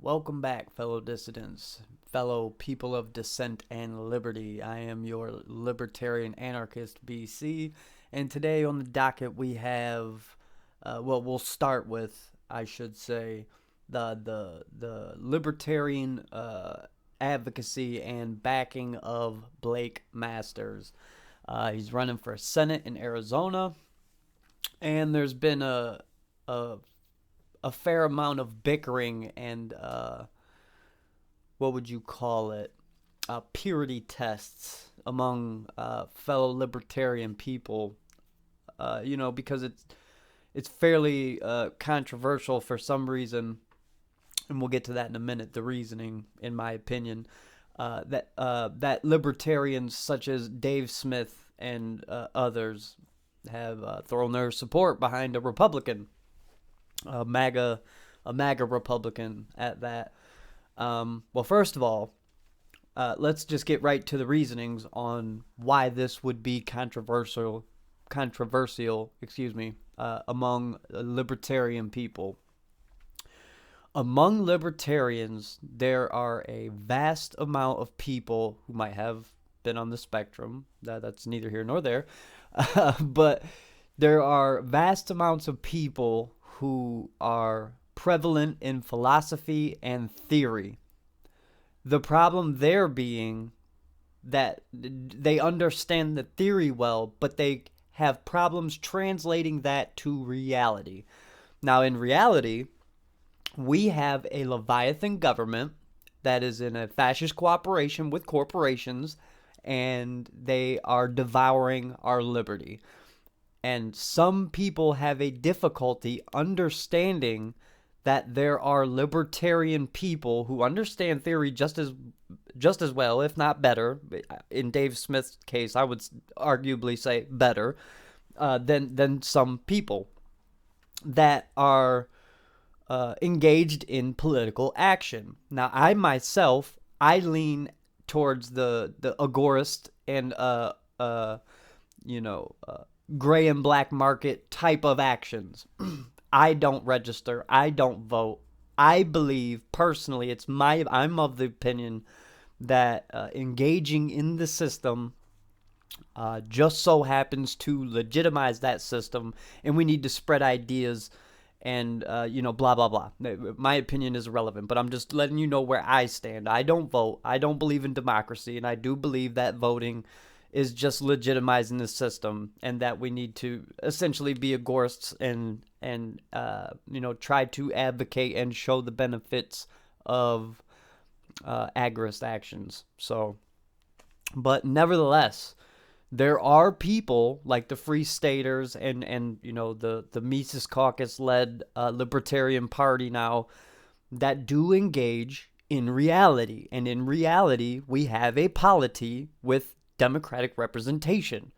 Welcome back, fellow dissidents, fellow people of dissent and liberty. I am your libertarian anarchist BC, and today on the docket we have, we'll start with, I should say, the libertarian advocacy and backing of Blake Masters. He's running for Senate in Arizona, and there's been a a fair amount of bickering and what would you call it? Purity tests among fellow libertarian people. Because it's fairly controversial for some reason, and we'll get to that in a minute. The reasoning, in my opinion, that libertarians such as Dave Smith and others have thrown their support behind a Republican, a MAGA Republican at that. Well, first of all, let's just get right to the reasonings on why this would be controversial, among libertarian people. Among libertarians, there are a vast amount of people who might have been on the spectrum. That's neither here nor there. But there are vast amounts of people who are prevalent in philosophy and theory. The problem there being that they understand the theory well, but they have problems translating that to reality. Now, in reality, we have a Leviathan government that is in a fascist cooperation with corporations, and they are devouring our liberty. And some people have a difficulty understanding that there are libertarian people who understand theory just as well, if not better. In Dave Smith's case, I would arguably say better than some people that are engaged in political action. Now, I lean towards the agorist and gray and black market type of actions. I don't register. I don't vote. I believe personally, I'm of the opinion that engaging in the system just so happens to legitimize that system, and we need to spread ideas and blah blah blah. My opinion is irrelevant, but I'm just letting you know where I stand. I don't vote. I don't believe in democracy, and I do believe that voting is just legitimizing the system, and that we need to essentially be agorists and try to advocate and show the benefits of agorist actions. So, but nevertheless, there are people like the Free Staters and the Mises Caucus led Libertarian Party now that do engage in reality, and in reality we have a polity with democratic representation.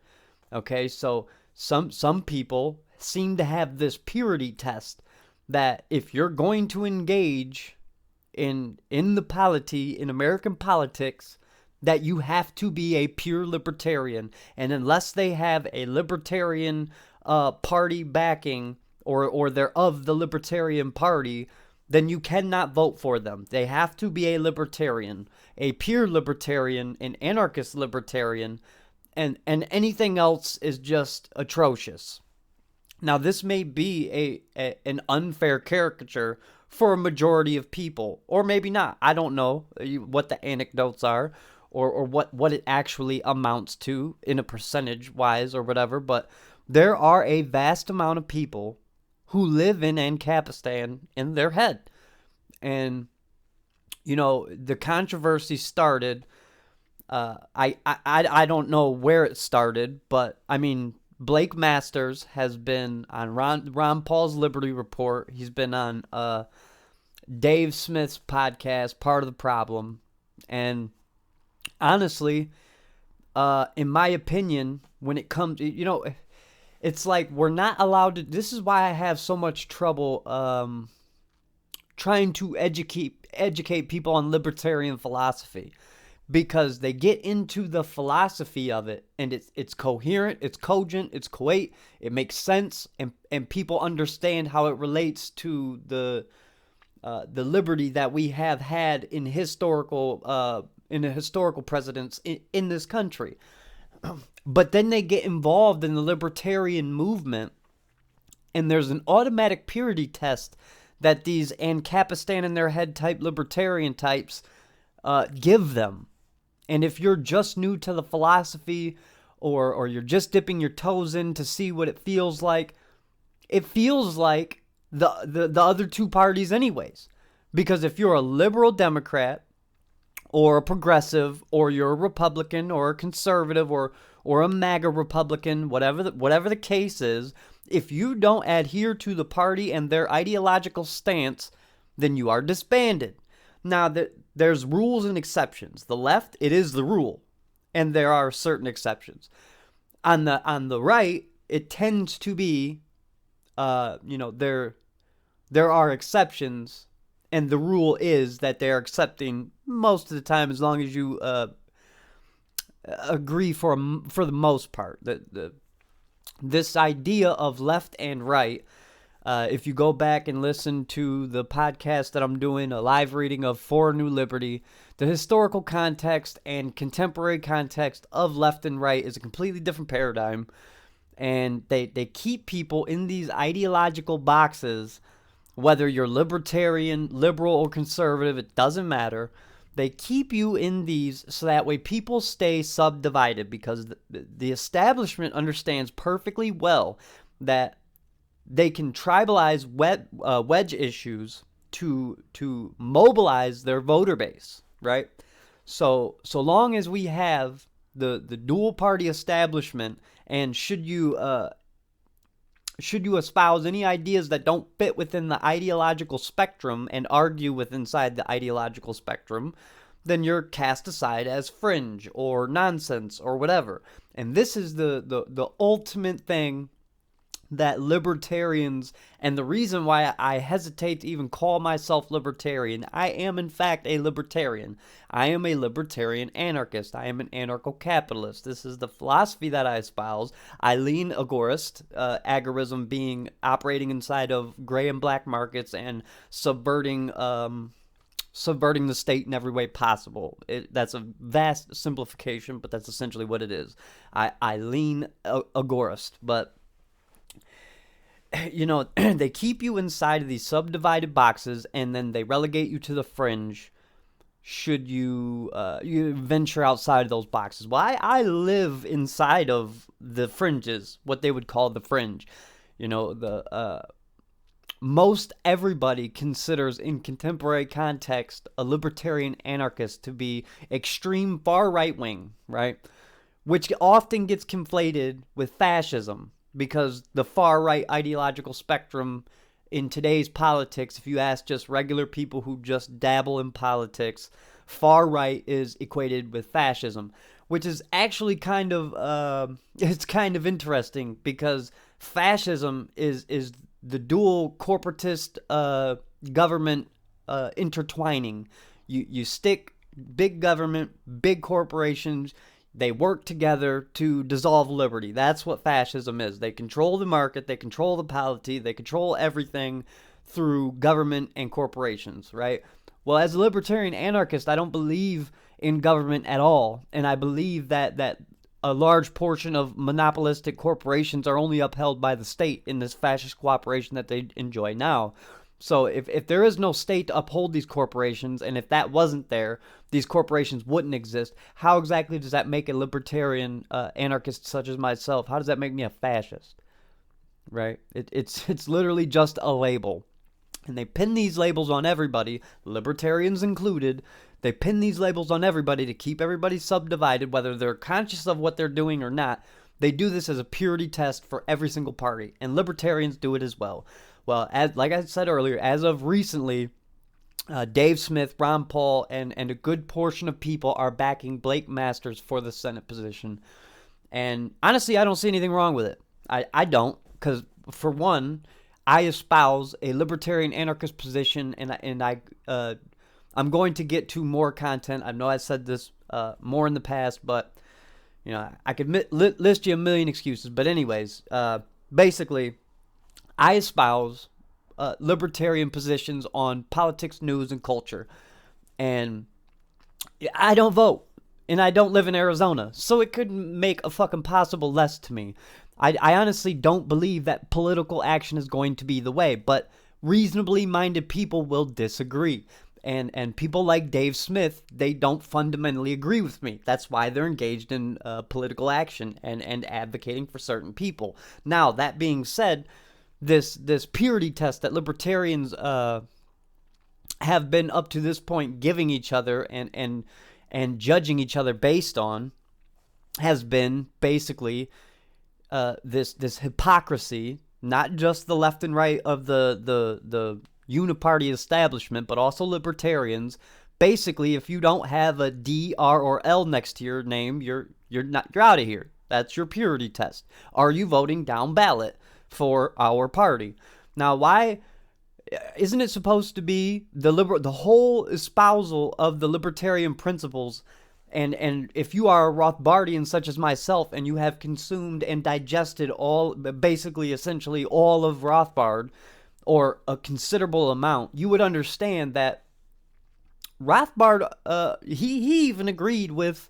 Okay, so some people seem to have this purity test that if you're going to engage in the polity in American politics, that you have to be a pure libertarian, and unless they have a libertarian party backing, or they're of the Libertarian Party, then you cannot vote for them. They have to be a libertarian, a pure libertarian, an anarchist libertarian, and anything else is just atrocious. Now, this may be an unfair caricature for a majority of people, or maybe not. I don't know what the anecdotes are, or what it actually amounts to in a percentage-wise or whatever, but there are a vast amount of people who live in Ancapistan in their head. And, the controversy started, I don't know where it started, but, I mean, Blake Masters has been on Ron Paul's Liberty Report. He's been on Dave Smith's podcast, Part of the Problem. And honestly, in my opinion, when it comes, it's like we're not allowed to. This is why I have so much trouble trying to educate people on libertarian philosophy, because they get into the philosophy of it, and it's coherent, it's cogent, it's coherent, it makes sense, and people understand how it relates to the the liberty that we have had in a historical precedence in this country. But then they get involved in the libertarian movement, and there's an automatic purity test that these Ancapistan in their head type libertarian types give them. And if you're just new to the philosophy, or you're just dipping your toes in to see what it feels like the other two parties anyways. Because if you're a liberal Democrat or a progressive, or you're a Republican or a conservative, or a MAGA Republican, whatever the case is, if you don't adhere to the party and their ideological stance, then you are disbanded. Now, there's rules and exceptions. The left, it is the rule, and there are certain exceptions. On the right, it tends to be, there are exceptions, and the rule is that they're accepting most of the time, as long as you agree for the most part. This idea of left and right, if you go back and listen to the podcast that I'm doing, a live reading of For a New Liberty, the historical context and contemporary context of left and right is a completely different paradigm. And they keep people in these ideological boxes, whether you're libertarian, liberal, or conservative, it doesn't matter. They keep you in these so that way people stay subdivided, because the establishment understands perfectly well that they can tribalize wedge issues to mobilize their voter base, right? So long as we have the dual party establishment, and should you espouse any ideas that don't fit within the ideological spectrum and argue with inside the ideological spectrum, then you're cast aside as fringe or nonsense or whatever. And this is the ultimate thing that libertarians, and the reason why I hesitate to even call myself libertarian. I am in fact a libertarian. I am a libertarian anarchist. I am an anarcho-capitalist. This is the philosophy that I espouse. I lean agorist, agorism being operating inside of gray and black markets and subverting the state in every way possible. That's a vast simplification, but that's essentially what it is. I lean agorist, but they keep you inside of these subdivided boxes, and then they relegate you to the fringe should you venture outside of those boxes. Well, I live inside of the fringes, what they would call the fringe. Most everybody considers, in contemporary context, a libertarian anarchist to be extreme far right wing, right? Which often gets conflated with fascism, because the far right ideological spectrum in today's politics, if you ask just regular people who just dabble in politics, far right is equated with fascism, which is actually kind of interesting, because fascism is the dual corporatist government intertwining. You stick big government, big corporations. They work together to dissolve liberty. That's what fascism is. They control the market, they control the polity, they control everything through government and corporations, right? Well, as a libertarian anarchist, I don't believe in government at all, and I believe that a large portion of monopolistic corporations are only upheld by the state in this fascist cooperation that they enjoy now. So if there is no state to uphold these corporations, and if that wasn't there, these corporations wouldn't exist, how exactly does that make a libertarian anarchist such as myself? How does that make me a fascist? Right? It's literally just a label. And they pin these labels on everybody, libertarians included. They pin these labels on everybody to keep everybody subdivided, whether they're conscious of what they're doing or not. They do this as a purity test for every single party, and libertarians do it as well. Well, like I said earlier, as of recently, Dave Smith, Ron Paul, and a good portion of people are backing Blake Masters for the Senate position. And honestly, I don't see anything wrong with it. I don't, because for one, I espouse a libertarian anarchist position, and I'm going to get to more content. I know I said this more in the past, but I could list you a million excuses. But anyways, basically, I espouse libertarian positions on politics, news, and culture. And I don't vote, and I don't live in Arizona, so it couldn't make a fucking possible less to me. I honestly don't believe that political action is going to be the way, but reasonably minded people will disagree. And people like Dave Smith, they don't fundamentally agree with me. That's why they're engaged in political action and advocating for certain people. Now, that being said, this purity test that libertarians have been up to this point giving each other and judging each other based on has been basically this hypocrisy, not just the left and right of the uniparty establishment, but also libertarians. Basically, if you don't have a D, R, or L next to your name, you're out of here. That's your purity test. Are you voting down ballot for our party? Now, why isn't it supposed to be the whole espousal of the libertarian principles? And if you are a Rothbardian such as myself, and you have consumed and digested essentially all of Rothbard, or a considerable amount, you would understand that Rothbard, he even agreed with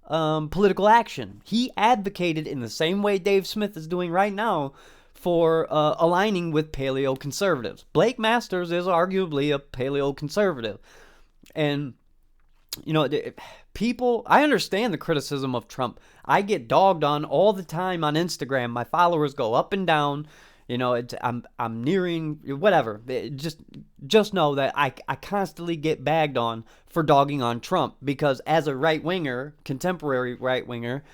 political action. He advocated in the same way Dave Smith is doing right now for aligning with paleo-conservatives. Blake Masters is arguably a paleo-conservative. And, you know, people, I understand the criticism of Trump. I get dogged on all the time on Instagram. My followers go up and down. You know, I'm nearing whatever. Just know that I constantly get bagged on for dogging on Trump, because as a right winger, contemporary right winger,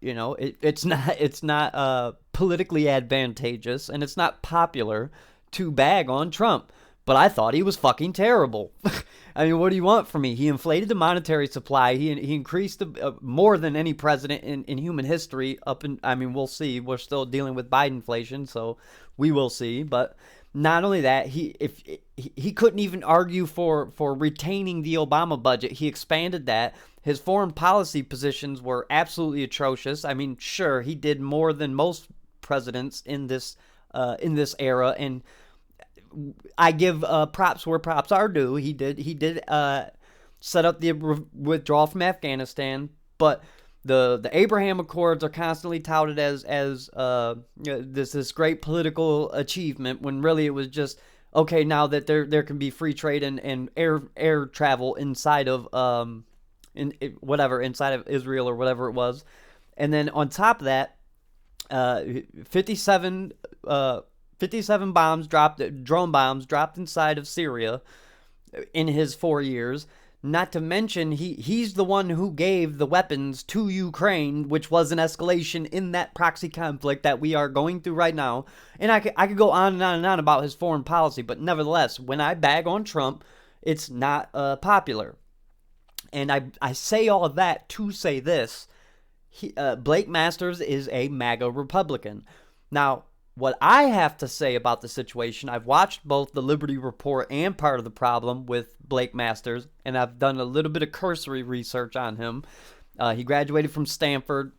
you know, it's not politically advantageous, and it's not popular to bag on Trump. But I thought he was fucking terrible. I mean, what do you want from me? He inflated the monetary supply. He increased more than any president in human history. I mean, we'll see. We're still dealing with Bidenflation, so we will see. But not only that, he couldn't even argue for retaining the Obama budget. He expanded that. His foreign policy positions were absolutely atrocious. I mean, sure, he did more than most presidents in this era, and I give props where props are due. He did set up the withdrawal from Afghanistan, but the Abraham Accords are constantly touted as this great political achievement, when really it was just, okay, now that there can be free trade and air travel inside of inside of Israel or whatever it was. And then on top of that, 57 drone bombs dropped inside of Syria in his 4 years. Not to mention, he's the one who gave the weapons to Ukraine, which was an escalation in that proxy conflict that we are going through right now. And I could go on and on and on about his foreign policy, but nevertheless, when I bag on Trump, it's not popular. And I say all of that to say this. Blake Masters is a MAGA Republican. Now, what I have to say about the situation, I've watched both the Liberty Report and Part of the Problem with Blake Masters, and I've done a little bit of cursory research on him. He graduated from Stanford,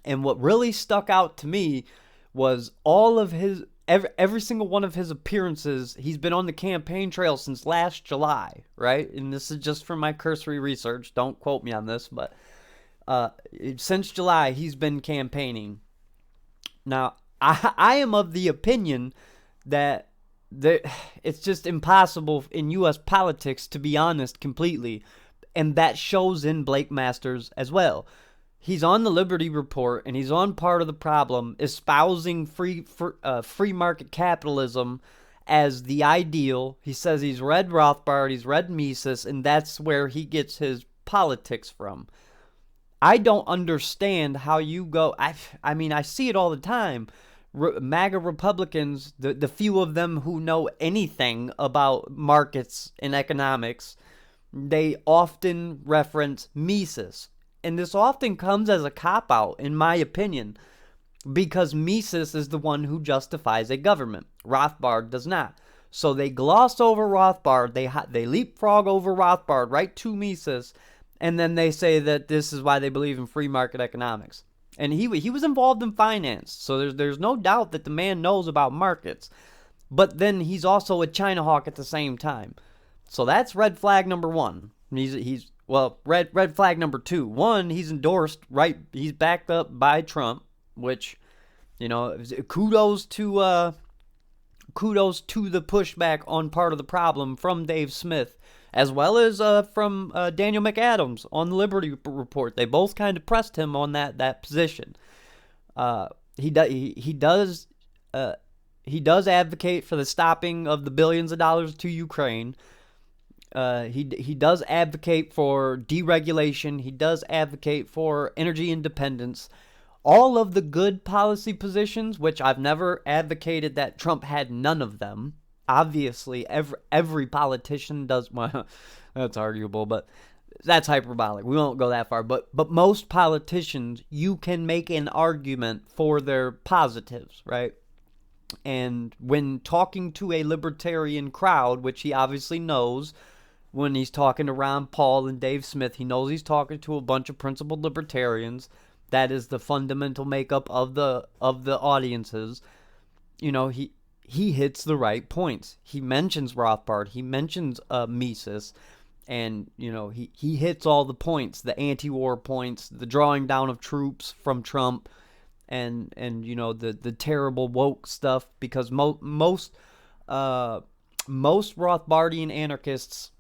and what really stuck out to me was all of his, every single one of his appearances. He's been on the campaign trail since last July, right? And this is just from my cursory research. Don't quote me on this, but since July, he's been campaigning. Now, I am of the opinion that it's just impossible in U.S. politics to be honest completely, and that shows in Blake Masters as well. He's on the Liberty Report, and he's on Part of the Problem, espousing free market capitalism as the ideal. He says he's read Rothbard, he's read Mises, and that's where he gets his politics from. I don't understand how you go. I mean, I see it all the time. MAGA Republicans, the few of them who know anything about markets and economics, they often reference Mises. And this often comes as a cop-out, in my opinion, because Mises is the one who justifies a government. Rothbard does not. So they gloss over Rothbard, they leapfrog over Rothbard right to Mises, and then they say that this is why they believe in free market economics. And he was involved in finance, so there's no doubt that the man knows about markets. but then he's also a China hawk at the same time. So that's red flag number one. Red flag number two. One, he's endorsed, right? He's backed up by Trump, which, kudos to the pushback on part of the problem from Dave Smith, as well as from Daniel McAdams on the Liberty Report. They both kind of pressed him on that position. He does advocate for the stopping of the billions of dollars to Ukraine. He does advocate for deregulation. He does advocate for energy independence. All of the good policy positions, which I've never advocated that Trump had none of them. Obviously, every politician does. Well, that's arguable, but that's hyperbolic. We won't go that far. But most politicians, you can make an argument for their positives, right? And when talking to a libertarian crowd, which he obviously knows, when he's talking to Ron Paul and Dave Smith, he knows he's talking to a bunch of principled libertarians. That is the fundamental makeup of the audiences. He hits the right points. He mentions Rothbard. He mentions Mises. And, he hits all the points, the anti-war points, the drawing down of troops from Trump, and the terrible woke stuff, because most Rothbardian anarchists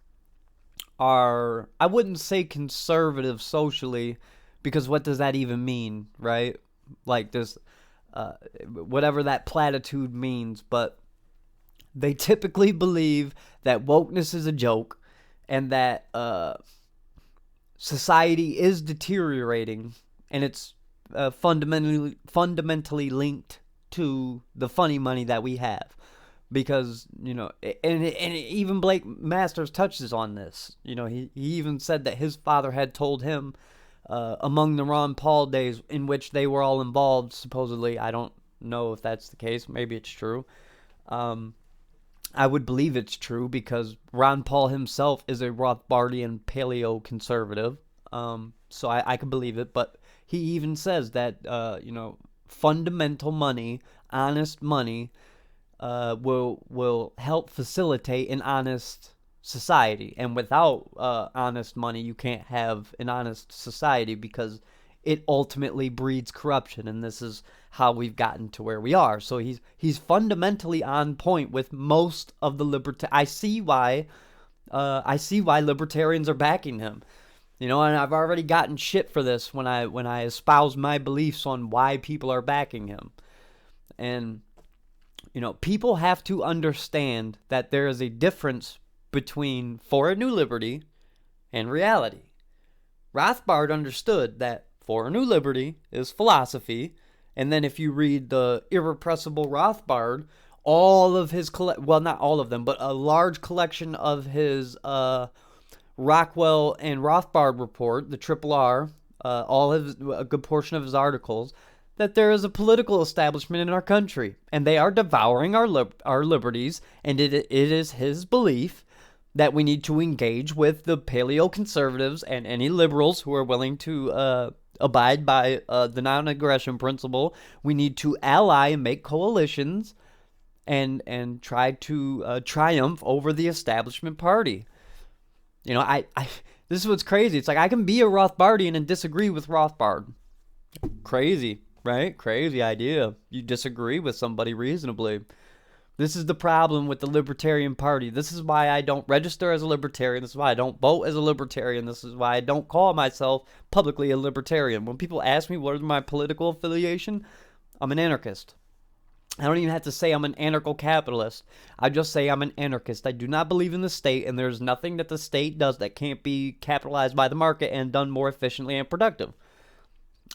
are, I wouldn't say conservative socially, because what does that even mean, right? Like this, whatever that platitude means, but they typically believe that wokeness is a joke, and that society is deteriorating, and it's fundamentally linked to the funny money that we have. Because, and even Blake Masters touches on this. He even said that his father had told him, among the Ron Paul days in which they were all involved, supposedly. I don't know if that's the case. Maybe it's true. I would believe it's true, because Ron Paul himself is a Rothbardian paleo-conservative. So I could believe it. But he even says that, fundamental money, honest money, will help facilitate an honest society. And without honest money, you can't have an honest society, because it ultimately breeds corruption, and this is how we've gotten to where we are. So he's fundamentally on point with most of the I see why libertarians are backing him. And I've already gotten shit for this when I espouse my beliefs on why people are backing him. And people have to understand that there is a difference between For a New Liberty and reality. Rothbard understood that For a New Liberty is philosophy, and then if you read the Irrepressible Rothbard, all of his, not all of them, but a large collection of his Rockwell and Rothbard report, the Triple R, a good portion of his articles, that there is a political establishment in our country, and they are devouring our liberties, and it is his belief that we need to engage with the paleo-conservatives and any liberals who are willing to abide by the non-aggression principle. We need to ally and make coalitions and try to triumph over the establishment party. I this is what's crazy. It's like I can be a Rothbardian and disagree with Rothbard. Crazy. Right? Crazy idea. You disagree with somebody reasonably. This is the problem with the Libertarian Party. This is why I don't register as a Libertarian. This is why I don't vote as a Libertarian. This is why I don't call myself publicly a Libertarian. When people ask me what is my political affiliation, I'm an anarchist. I don't even have to say I'm an anarcho-capitalist. I just say I'm an anarchist. I do not believe in the state, and there's nothing that the state does that can't be capitalized by the market and done more efficiently and productive.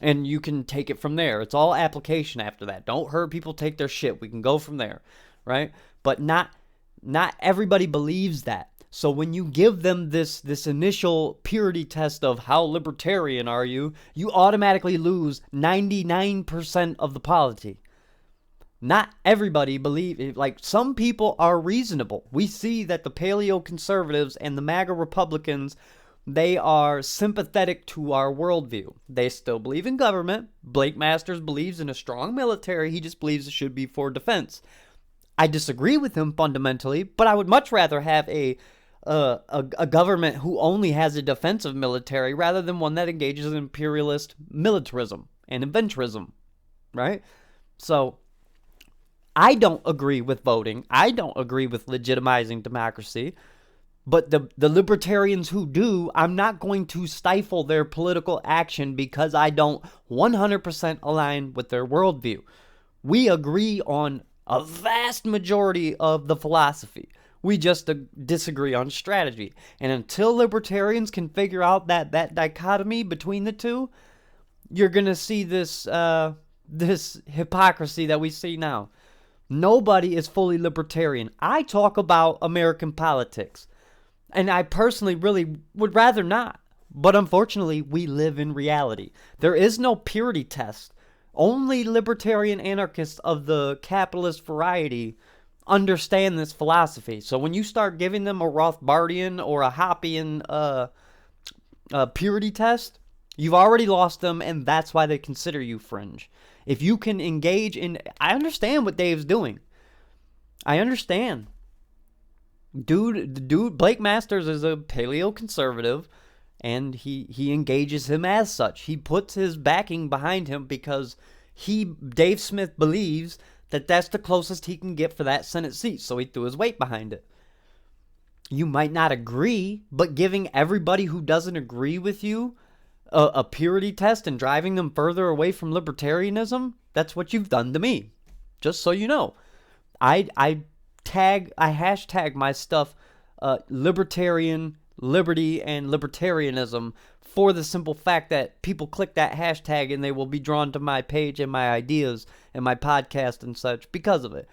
And you can take it from there. It's all application after that. Don't hurt people, take their shit. We can go from there, right? But not everybody believes that. So when you give them this initial purity test of how libertarian are you, you automatically lose 99% of the polity. Not everybody believe, like some people are reasonable. We see that the paleo conservatives and the MAGA Republicans, they are sympathetic to our worldview. They still believe in government. Blake Masters believes in a strong military. He just believes it should be for defense. I disagree with him fundamentally, but I would much rather have a government who only has a defensive military rather than one that engages in imperialist militarism and inventorism, right? So I don't agree with voting. I don't agree with legitimizing democracy. But the libertarians who do, I'm not going to stifle their political action because I don't 100% align with their worldview. We agree on a vast majority of the philosophy. We just disagree on strategy. And until libertarians can figure out that dichotomy between the two, you're going to see this hypocrisy that we see now. Nobody is fully libertarian. I talk about American politics. And I personally really would rather not. But unfortunately, we live in reality. There is no purity test. Only libertarian anarchists of the capitalist variety understand this philosophy. So when you start giving them a Rothbardian or a Hoppian purity test, you've already lost them, and that's why they consider you fringe. If you can engage in... I understand what Dave's doing. I understand. Dude, Blake Masters is a paleo-conservative, and he engages him as such. He puts his backing behind him because Dave Smith believes that that's the closest he can get for that Senate seat, so he threw his weight behind it. You might not agree, but giving everybody who doesn't agree with you a purity test and driving them further away from libertarianism, that's what you've done to me. Just so you know. I hashtag my stuff libertarian, liberty, and libertarianism for the simple fact that people click that hashtag and they will be drawn to my page and my ideas and my podcast and such because of it.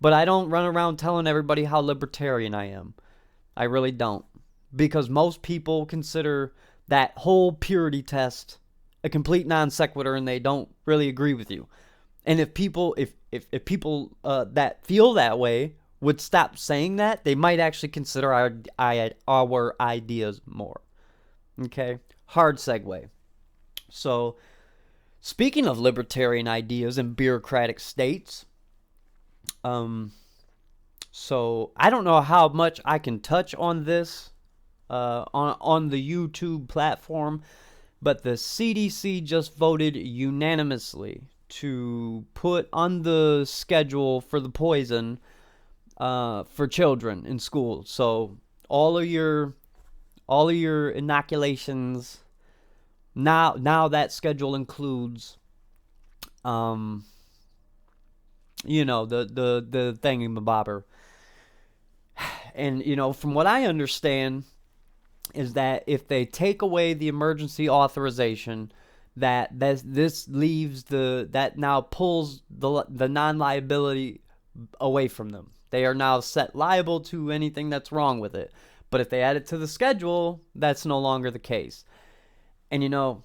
But I don't run around telling everybody how libertarian I am. I really don't. Because most people consider that whole purity test a complete non sequitur and they don't really agree with you. And if people that feel that way would stop saying that, they might actually consider our ideas more. Okay? Hard segue. So, speaking of libertarian ideas in bureaucratic states, so I don't know how much I can touch on this on the YouTube platform, but the CDC just voted unanimously to put on the schedule for the poison for children in school. So all of your inoculations now that schedule includes the thingamabobber. And from what I understand is that if they take away the emergency authorization, this leaves that now pulls the non-liability away from them. They are now set liable to anything that's wrong with it. But if they add it to the schedule, that's no longer the case. And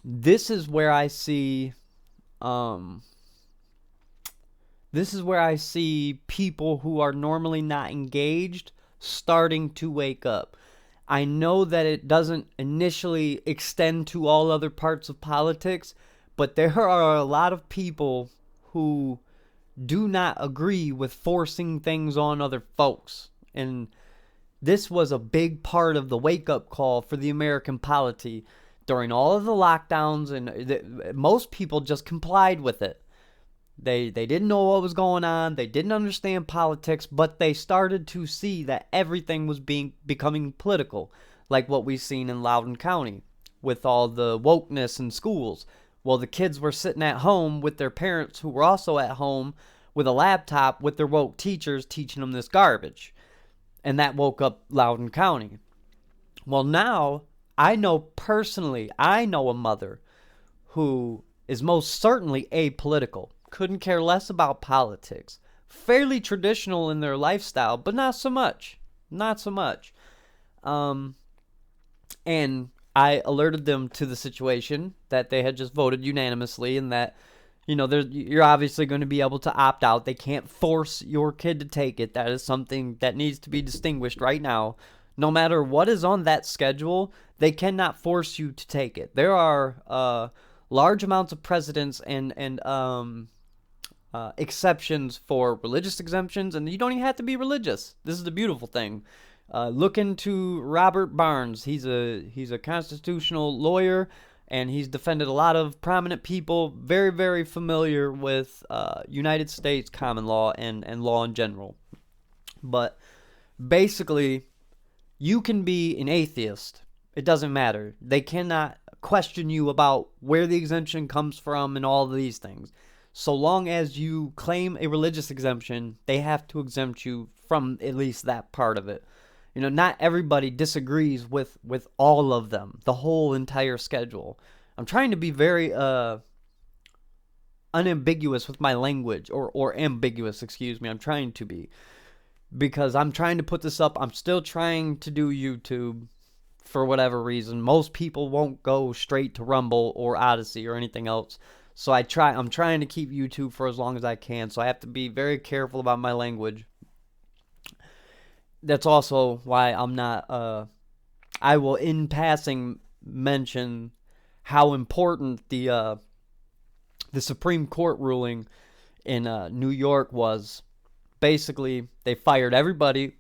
this is where I see people who are normally not engaged starting to wake up. I know that it doesn't initially extend to all other parts of politics, but there are a lot of people who do not agree with forcing things on other folks. And this was a big part of the wake-up call for the American polity during all of the lockdowns, and most people just complied with it. They didn't know what was going on. They didn't understand politics, but they started to see that everything was becoming political, like what we've seen in Loudoun County with all the wokeness in schools. Well, the kids were sitting at home with their parents who were also at home with a laptop with their woke teachers teaching them this garbage. And that woke up Loudoun County. Well, now, I know a mother who is most certainly apolitical. Couldn't care less about politics. Fairly traditional in their lifestyle, but not so much. Not so much. And I alerted them to the situation that they had just voted unanimously, and that, you're obviously going to be able to opt out. They can't force your kid to take it. That is something that needs to be distinguished right now. No matter what is on that schedule, they cannot force you to take it. There are large amounts of precedents and exceptions for religious exemptions, and you don't even have to be religious. This is the beautiful thing. Look into Robert Barnes. He's a constitutional lawyer, and he's defended a lot of prominent people. Very, very familiar with United States common law and law in general. But basically, you can be an atheist. It doesn't matter. They cannot question you about where the exemption comes from and all of these things. So long as you claim a religious exemption, they have to exempt you from at least that part of it. You know, not everybody disagrees with all of them, the whole entire schedule. I'm trying to be very unambiguous with my language, or ambiguous, excuse me. I'm trying to be, because I'm trying to put this up. I'm still trying to do YouTube for whatever reason. Most people won't go straight to Rumble or Odyssey or anything else. So I'm trying to keep YouTube for as long as I can. So I have to be very careful about my language. That's also why I'm not, I will in passing mention how important the Supreme Court ruling in New York was. Basically, they fired everybody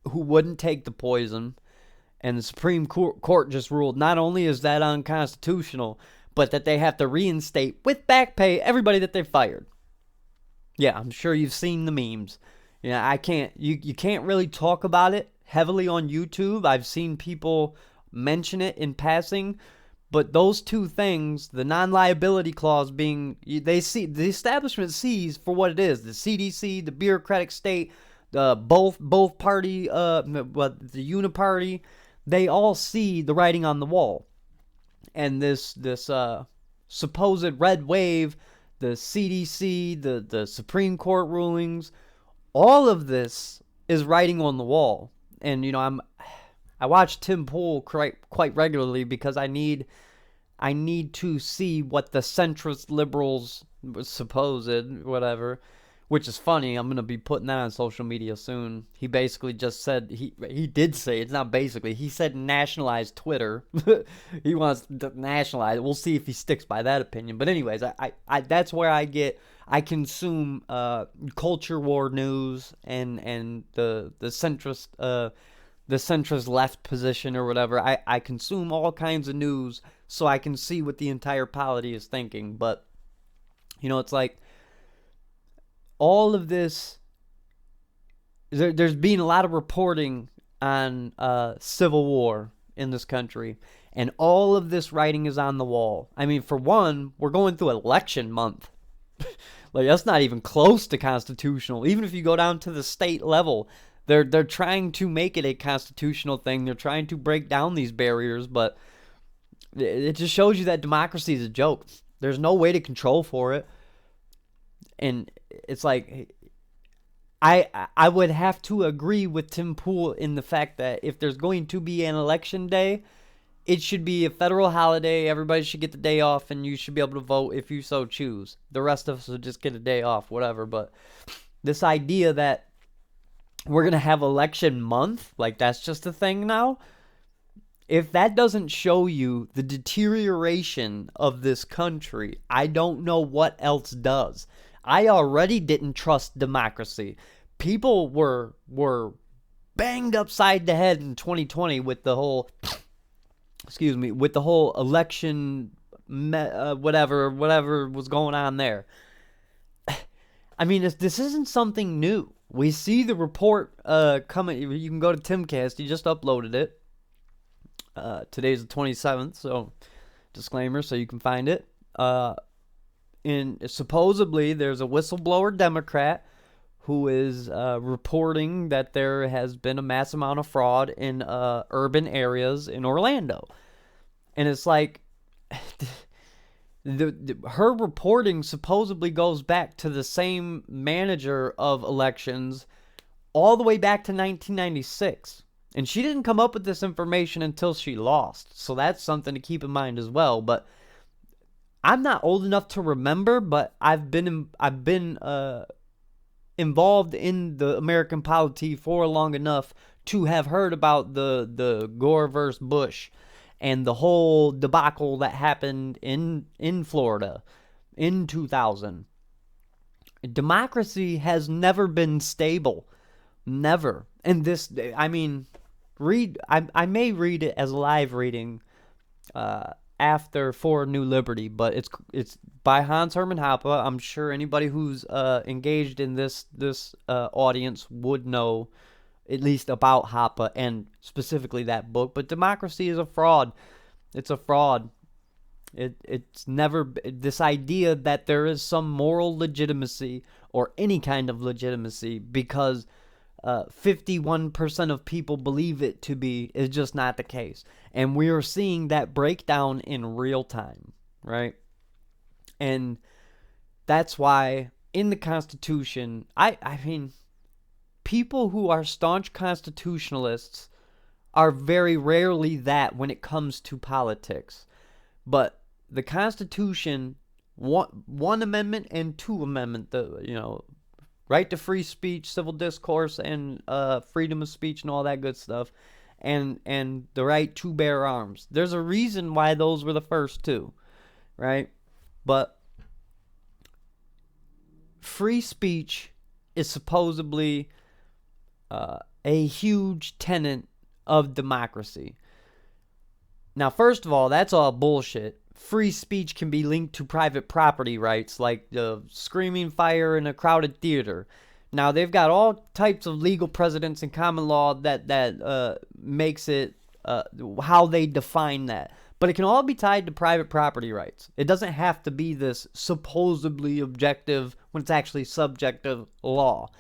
who wouldn't take the poison, and the Supreme Court just ruled not only is that unconstitutional, but that they have to reinstate with back pay everybody that they fired. Yeah, I'm sure you've seen the memes. Yeah, you can't really talk about it heavily on YouTube. I've seen people mention it in passing, but those two things, the non-liability clause being, the establishment sees for what it is, the CDC, the bureaucratic state, the both party, the uniparty, they all see the writing on the wall. And this supposed red wave, the CDC, the Supreme Court rulings, all of this is writing on the wall. And, you know, I watch Tim Pool quite regularly because I need to see what the centrist liberals supposed whatever, which is funny. I'm gonna be putting that on social media soon. He basically just said he did say, it's not basically, he said nationalize Twitter. He wants to nationalize it. We'll see if he sticks by that opinion. But anyways, I that's where I consume culture war news and the centrist left position or whatever. I consume all kinds of news so I can see what the entire polity is thinking. But, you know, it's like all of this, there's been a lot of reporting on civil war in this country, and all of this writing is on the wall. I mean, for one, we're going through election month. Like, that's not even close to constitutional. Even if you go down to the state level, they're trying to make it a constitutional thing. They're trying to break down these barriers, but it just shows you that democracy is a joke. There's no way to control for it. And it's like, I would have to agree with Tim Pool in the fact that if there's going to be an election day, it should be a federal holiday. Everybody should get the day off, and you should be able to vote if you so choose. The rest of us will just get a day off, whatever. But this idea that we're going to have election month, like that's just a thing now, if that doesn't show you the deterioration of this country, I don't know what else does. I already didn't trust democracy. People were banged upside the head in 2020 with the whole, with the whole election, whatever was going on there. I mean, this isn't something new. We see the report coming. You can go to Timcast. He just uploaded it. Today's the 27th, so disclaimer, so you can find it. Supposedly there's a whistleblower Democrat who is reporting that there has been a mass amount of fraud in urban areas in Orlando. And it's like, her reporting supposedly goes back to the same manager of elections all the way back to 1996. And she didn't come up with this information until she lost. So that's something to keep in mind as well. But I'm not old enough to remember, but I've been involved in the American polity for long enough to have heard about the Gore versus Bush and the whole debacle that happened in Florida in 2000. Democracy has never been stable. Never. And this, I mean, I may read it as a live reading after For New Liberty, but it's by Hans Hermann Hoppe. I'm sure anybody who's engaged in this audience would know at least about Hoppe and specifically that book. But democracy is a fraud. It's a fraud. It's never this idea that there is some moral legitimacy or any kind of legitimacy because 51% of people believe it to be is just not the case. And we are seeing that breakdown in real time, right? And that's why in the Constitution, I mean, people who are staunch constitutionalists are very rarely that when it comes to politics. But the Constitution, one amendment and two amendment, right to free speech, civil discourse, and freedom of speech and all that good stuff, and the right to bear arms. There's a reason why those were the first two, right? But free speech is supposedly a huge tenet of democracy. Now, first of all, that's all bullshit. Free speech can be linked to private property rights, like the screaming fire in a crowded theater. Now, they've got all types of legal precedents and common law that makes it how they define that. But it can all be tied to private property rights. It doesn't have to be this supposedly objective when it's actually subjective law.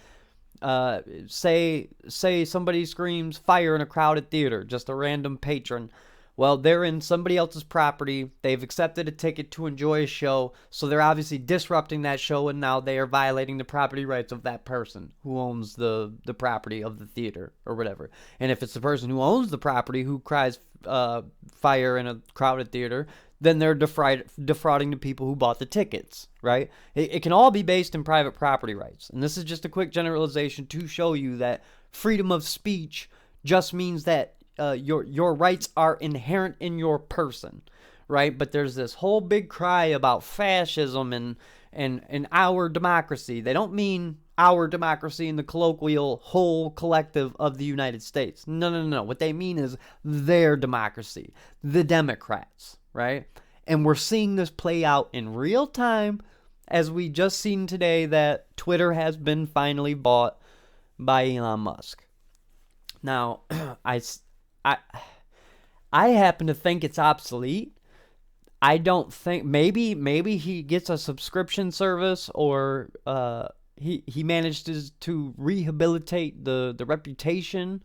Say somebody screams fire in a crowded theater, just a random patron. Well, they're in somebody else's property. They've accepted a ticket to enjoy a show, so they're obviously disrupting that show, and now they are violating the property rights of that person who owns the property of the theater or whatever. And if it's the person who owns the property who cries fire in a crowded theater, then they're defrauding the people who bought the tickets, right? It can all be based in private property rights. And this is just a quick generalization to show you that freedom of speech just means that your rights are inherent in your person, right? But there's this whole big cry about fascism and our democracy. They don't mean our democracy in the colloquial whole collective of the United States. No. What they mean is their democracy, the Democrats, right? And we're seeing this play out in real time, as we just seen today that Twitter has been finally bought by Elon Musk. Now, I happen to think it's obsolete. I don't think maybe he gets a subscription service or he manages to rehabilitate the reputation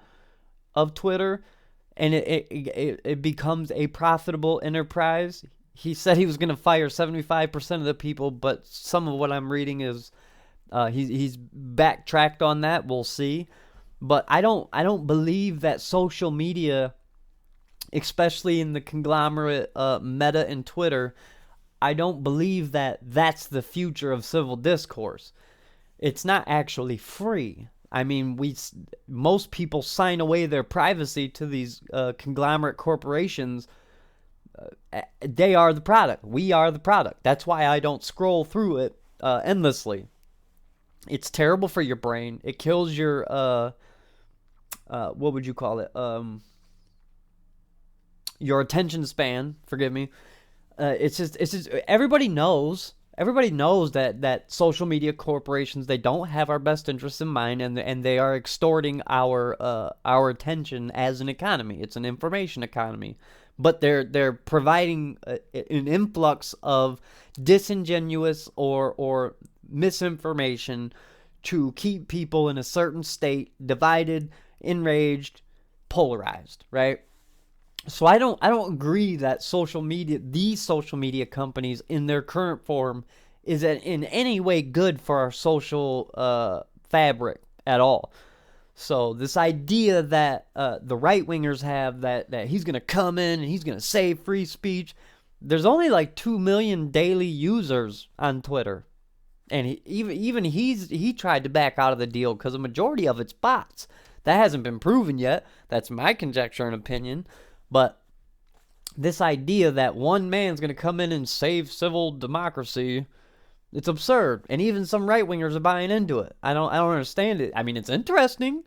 of Twitter and it becomes a profitable enterprise. He said he was going to fire 75% of the people, but some of what I'm reading is he's backtracked on that. We'll see. But I don't believe that social media, especially in the conglomerate Meta and Twitter, I don't believe that that's the future of civil discourse. It's not actually free. I mean, most people sign away their privacy to these conglomerate corporations. They are the product. We are the product. That's why I don't scroll through it endlessly. It's terrible for your brain. It kills your what would you call it? Your attention span. Forgive me. It's just everybody knows that social media corporations, they don't have our best interests in mind, and they are extorting our attention as an economy. It's an information economy, but they're providing an influx of disingenuous or misinformation to keep people in a certain state, divided, enraged, polarized, right? So I don't agree that these social media companies in their current form is in any way good for our social fabric at all. So this idea that the right-wingers have that he's going to come in and he's going to save free speech, there's only like 2 million daily users on Twitter. And he tried to back out of the deal because a majority of it's bots. That hasn't been proven yet. That's my conjecture and opinion. But this idea that one man's going to come in and save civil democracy, It's absurd, and even some right wingers are buying into it. I don't understand it. I mean, it's interesting.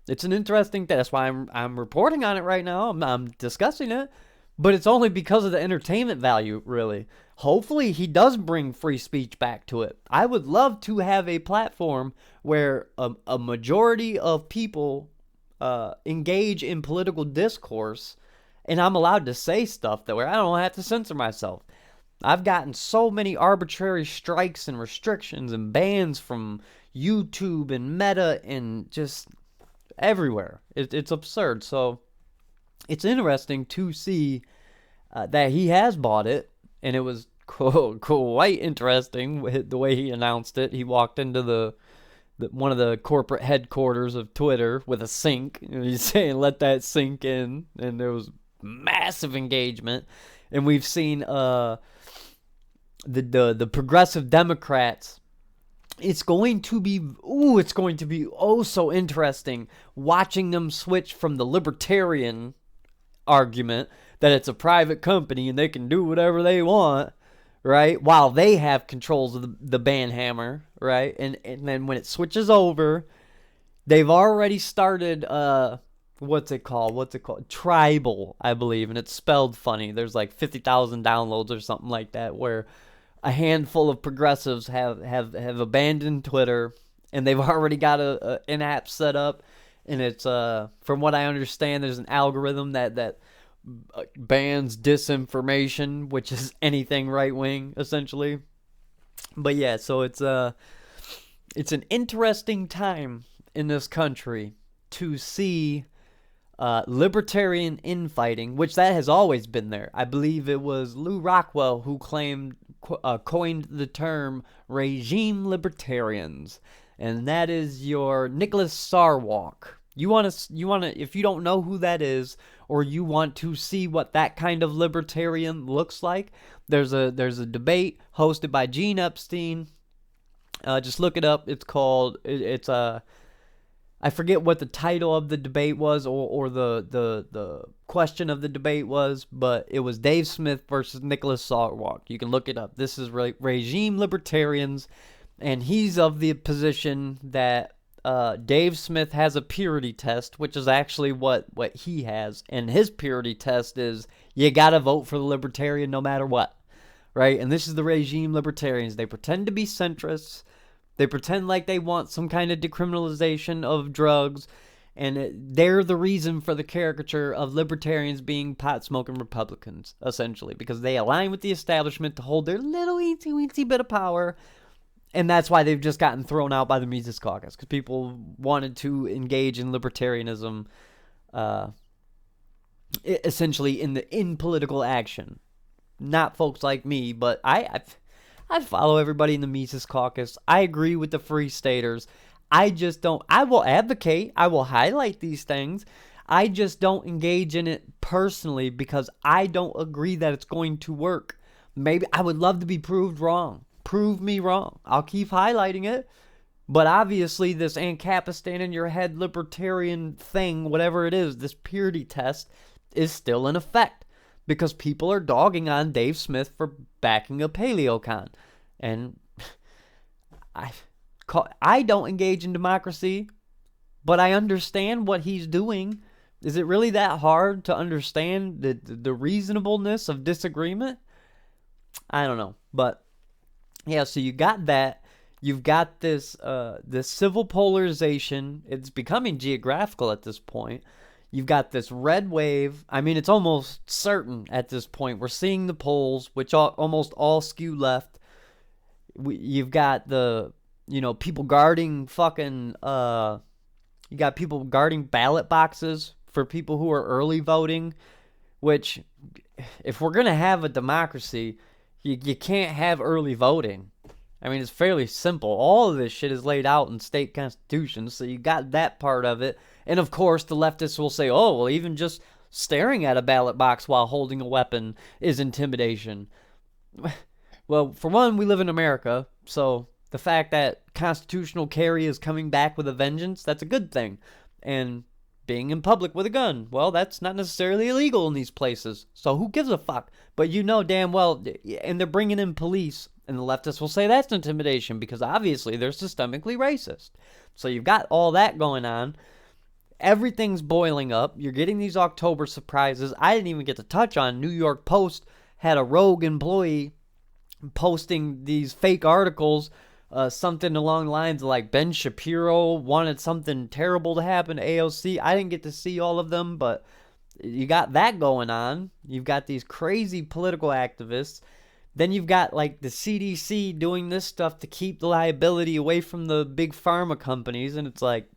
It's an interesting thing. That's why I'm reporting on it right now. I'm discussing it, but it's only because of the entertainment value, really. Hopefully, he does bring free speech back to it. I would love to have a platform where a majority of people engage in political discourse, and I'm allowed to say stuff that where I don't have to censor myself. I've gotten so many arbitrary strikes and restrictions and bans from YouTube and Meta and just everywhere. It's absurd. So it's interesting to see that he has bought it, and it was quite interesting the way he announced it. He walked into the one of the corporate headquarters of Twitter with a sink. He's saying, "Let that sink in," and there was massive engagement. And we've seen the progressive Democrats. It's going to be oh so interesting watching them switch from the libertarian argument that it's a private company and they can do whatever they want, right? While they have controls of the ban hammer, right? And then when it switches over, they've already started what's it called? Tribal, I believe, and it's spelled funny. There's like 50,000 downloads or something like that, where a handful of progressives have abandoned Twitter, and they've already got an app set up, and it's from what I understand, there's an algorithm that bans disinformation, which is anything right wing essentially. But yeah, so it's an interesting time in this country to see libertarian infighting, which that has always been there. I believe it was Lou Rockwell who coined the term regime libertarians, and that is your Nicholas Sarwark. You want to, if you don't know who that is, or you want to see what that kind of libertarian looks like, there's a debate hosted by Gene Epstein. Just look it up. It's called I forget what the title of the debate was, or the question of the debate was, but it was Dave Smith versus Nicholas Sarwark. You can look it up. This is regime libertarians, and he's of the position that Dave Smith has a purity test, which is actually what he has, and his purity test is you gotta vote for the libertarian no matter what, right? And this is the regime libertarians. They pretend to be centrists. They pretend like they want some kind of decriminalization of drugs, and they're the reason for the caricature of libertarians being pot-smoking Republicans, essentially, because they align with the establishment to hold their little weensy bit of power, and that's why they've just gotten thrown out by the Mises Caucus, because people wanted to engage in libertarianism, essentially in political action. Not folks like me, but I follow everybody in the Mises Caucus. I agree with the Free Staters. I just don't. I will advocate. I will highlight these things. I just don't engage in it personally because I don't agree that it's going to work. Maybe I would love to be proved wrong. Prove me wrong. I'll keep highlighting it. But obviously this Ancapistan in your head libertarian thing, whatever it is, this purity test is still in effect. Because people are dogging on Dave Smith for backing a paleocon. And I don't engage in democracy, but I understand what he's doing. Is it really that hard to understand the reasonableness of disagreement? I don't know. But yeah, so you got that. You've got this civil polarization. It's becoming geographical at this point. You've got this red wave. I mean, it's almost certain at this point. We're seeing the polls, which almost all skew left. You've got people guarding fucking, you got people guarding ballot boxes for people who are early voting, which, if we're going to have a democracy, you can't have early voting. I mean, it's fairly simple. All of this shit is laid out in state constitutions, so you got that part of it. And of course, the leftists will say, oh, well, even just staring at a ballot box while holding a weapon is intimidation. Well, for one, we live in America, so the fact that constitutional carry is coming back with a vengeance, that's a good thing. And being in public with a gun, well, that's not necessarily illegal in these places, so who gives a fuck? But you know damn well, and they're bringing in police And the leftists will say that's intimidation because obviously they're systemically racist. So you've got all that going on. Everything's boiling up. You're getting these October surprises. I didn't even get to touch on New York Post had a rogue employee posting these fake articles, something along the lines of like Ben Shapiro wanted something terrible to happen to AOC. I didn't get to see all of them, but you got that going on. You've got these crazy political activists. Then you've got like the CDC doing this stuff to keep the liability away from the big pharma companies, and it's like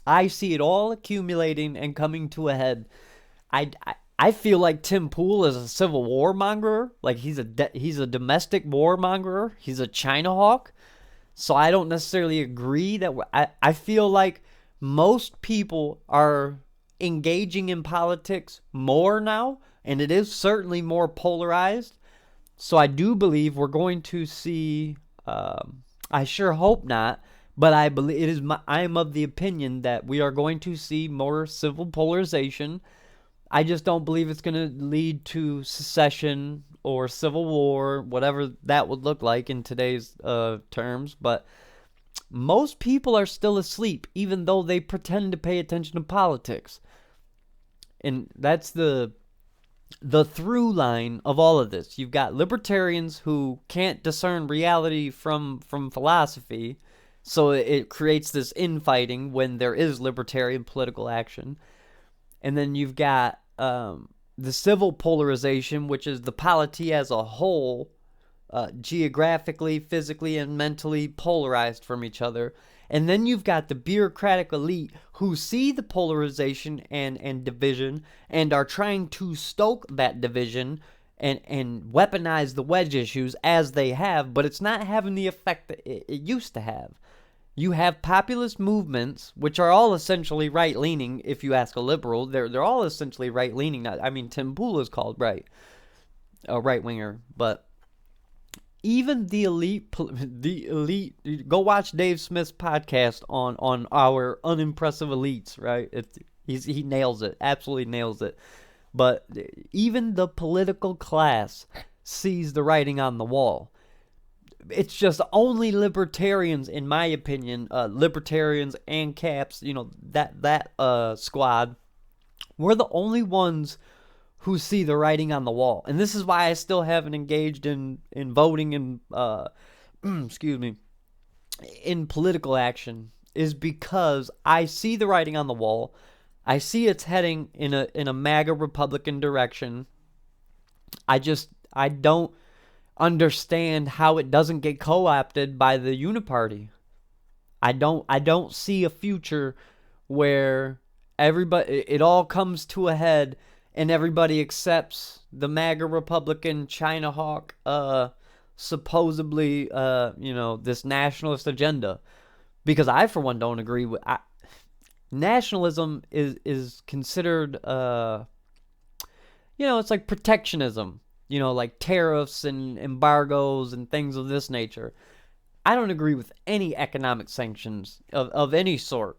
I see it all accumulating and coming to a head. I feel like Tim Pool is a civil warmonger. Like he's a domestic warmonger. He's a China hawk. So I don't necessarily agree that I feel like most people are engaging in politics more now, and it is certainly more polarized. So I do believe we're going to see. I sure hope not, but I believe I am of the opinion that we are going to see more civil polarization. I just don't believe it's going to lead to secession or civil war, whatever that would look like in today's terms. But most people are still asleep, even though they pretend to pay attention to politics. And that's the through line of all of this. You've got libertarians who can't discern reality from philosophy, so it creates this infighting when there is libertarian political action. And then you've got the civil polarization, which is the polity as a whole, geographically, physically, and mentally polarized from each other. And then you've got the bureaucratic elite who see the polarization and division and are trying to stoke that division and weaponize the wedge issues as they have, but it's not having the effect that it used to have. You have populist movements, which are all essentially right-leaning, if you ask a liberal. They're all essentially right-leaning. I mean, Tim Pool is called a right-winger, but even the elite, go watch Dave Smith's podcast on our unimpressive elites, right? He nails it, absolutely nails it. But even the political class sees the writing on the wall. It's just only libertarians, in my opinion, libertarians and Caps, that squad, we're the only ones who see the writing on the wall. And this is why I still haven't engaged in voting and excuse me, in political action, is because I see the writing on the wall. I see it's heading in a MAGA Republican direction. I don't understand how it doesn't get co-opted by the uniparty. I don't see a future where it all comes to a head and everybody accepts the MAGA Republican China hawk supposedly this nationalist agenda, because I for one don't agree with nationalism is considered it's like protectionism. Like tariffs and embargoes and things of this nature. I don't agree with any economic sanctions of any sort.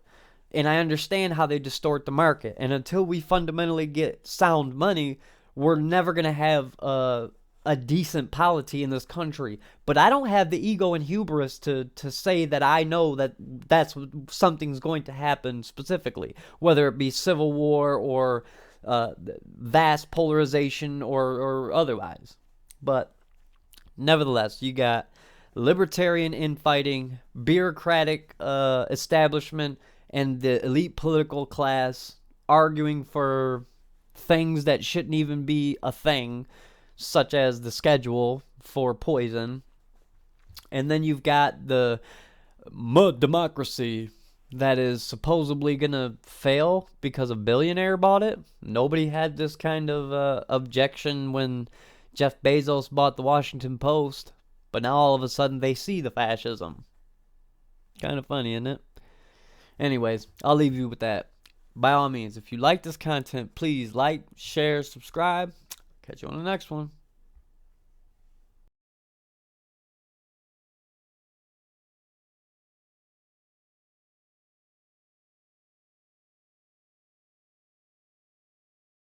And I understand how they distort the market. And until we fundamentally get sound money, we're never going to have a decent polity in this country. But I don't have the ego and hubris to say that I know that's something's going to happen specifically, whether it be civil war or vast polarization or otherwise. But nevertheless, you got libertarian infighting, bureaucratic establishment, and the elite political class arguing for things that shouldn't even be a thing, such as the schedule for poison. And then you've got the mud democracy that is supposedly going to fail because a billionaire bought it. Nobody had this kind of objection when Jeff Bezos bought the Washington Post, but now all of a sudden they see the fascism. Kind of funny, isn't it? Anyways, I'll leave you with that. By all means, if you like this content, please like, share, subscribe. Catch you on the next one.